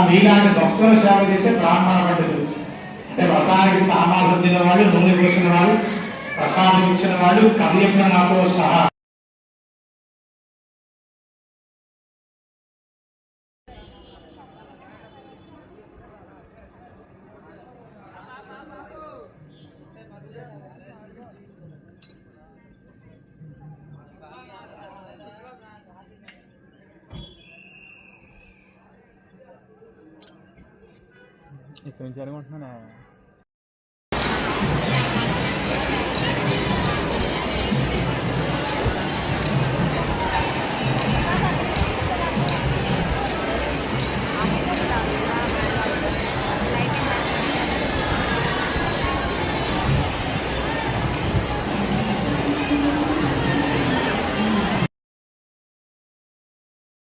మీలాంటి భక్తుల సేవ చేసే బ్రాహ్మణ పద్ధతులు అంటే వ్రతానికి సామాన్లు పొందిన వాళ్ళు నూనె పోసిన వాళ్ళు ప్రసాదం ఇచ్చిన వాళ్ళు కవ్యజ్ఞ నాతో సహా ఇక్కడ నుంచి అనుకుంటున్నాను